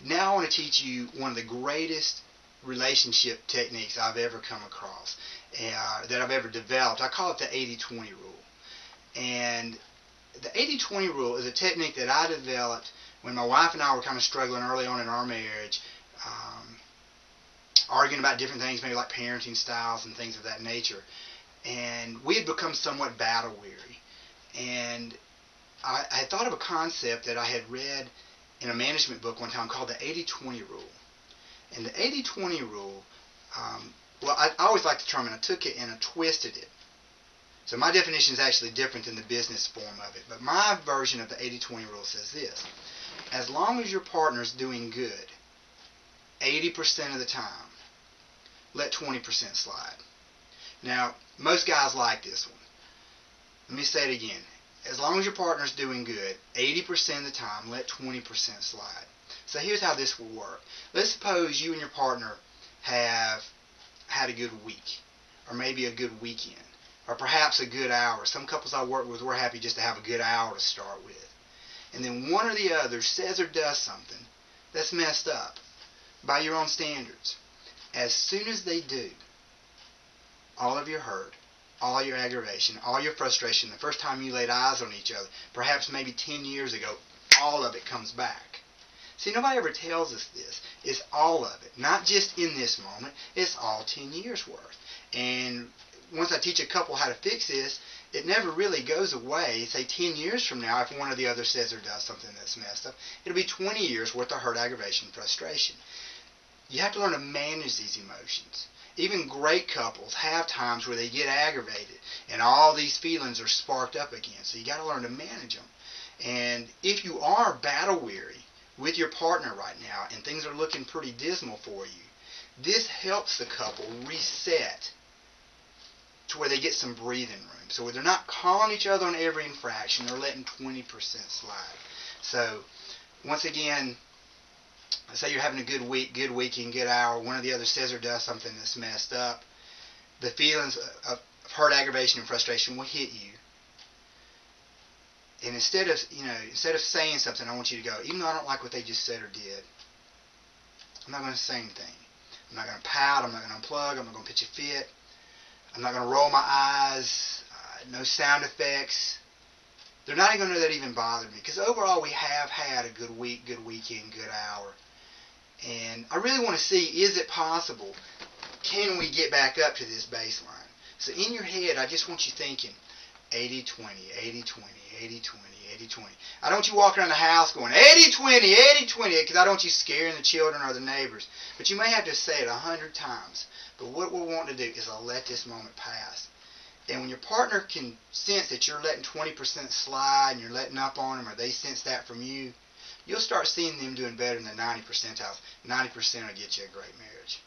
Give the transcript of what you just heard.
Now I want to teach you one of the greatest relationship techniques I've ever come across, that I've ever developed. I call it the 80-20 rule. And the 80-20 rule is a technique that I developed when my wife and I were kind of struggling early on in our marriage, arguing about different things, maybe like parenting styles and things of that nature. And we had become somewhat battle weary. And I had thought of a concept that I had read in a management book one time called the 80-20 rule. And the 80-20 rule, well, I always liked the term, and I took it and I twisted it. So my definition is actually different than the business form of it. But my version of the 80-20 rule says this: as long as your partner's doing good 80% of the time, let 20% slide. Now, most guys like this one. Let me say it again. As long as your partner's doing good 80% of the time, let 20% slide. So here's how this will work. Let's suppose you and your partner have had a good week, or maybe a good weekend, or perhaps a good hour. Some couples I work with, we're happy just to have a good hour to start with. And then one or the other says or does something that's messed up by your own standards. As soon as they do, all of your hurt, all your aggravation, all your frustration, the first time you laid eyes on each other, perhaps maybe 10 years ago, all of it comes back. See, nobody ever tells us this. It's all of it. Not just in this moment. It's all 10 years worth. And once I teach a couple how to fix this, it never really goes away. Say 10 years from now, if one or the other says or does something that's messed up, it'll be 20 years worth of hurt, aggravation, frustration. You have to learn to manage these emotions. Even great couples have times where they get aggravated and all these feelings are sparked up again. So you got to learn to manage them. And if you are battle weary with your partner right now and things are looking pretty dismal for you, this helps the couple reset to where they get some breathing room. So they're not calling each other on every infraction, they're letting 20% slide. So once again, let's say you're having a good week, good weekend, good hour, one or the other says or does something that's messed up. The feelings of hurt, aggravation, and frustration will hit you. And instead of saying something, I want you to go, even though I don't like what they just said or did, I'm not going to say anything. I'm not going to pout. I'm not going to unplug. I'm not going to pitch a fit. I'm not going to roll my eyes. No sound effects. They're not going to let that even bother me. Because overall, we have had a good week, good weekend, good hour. And I really want to see, is it possible? Can we get back up to this baseline? So in your head, I just want you thinking 80-20, 80-20, 80-20, 80-20. I don't want you walking around the house going 80-20, 80-20, because I don't want you scaring the children or the neighbors. But you may have to say it 100 times. But what we're wanting to do is let this moment pass. And when your partner can sense that you're letting 20% slide and you're letting up on them, or they sense that from you, you'll start seeing them doing better than the 90 percentiles. 90% will get you a great marriage.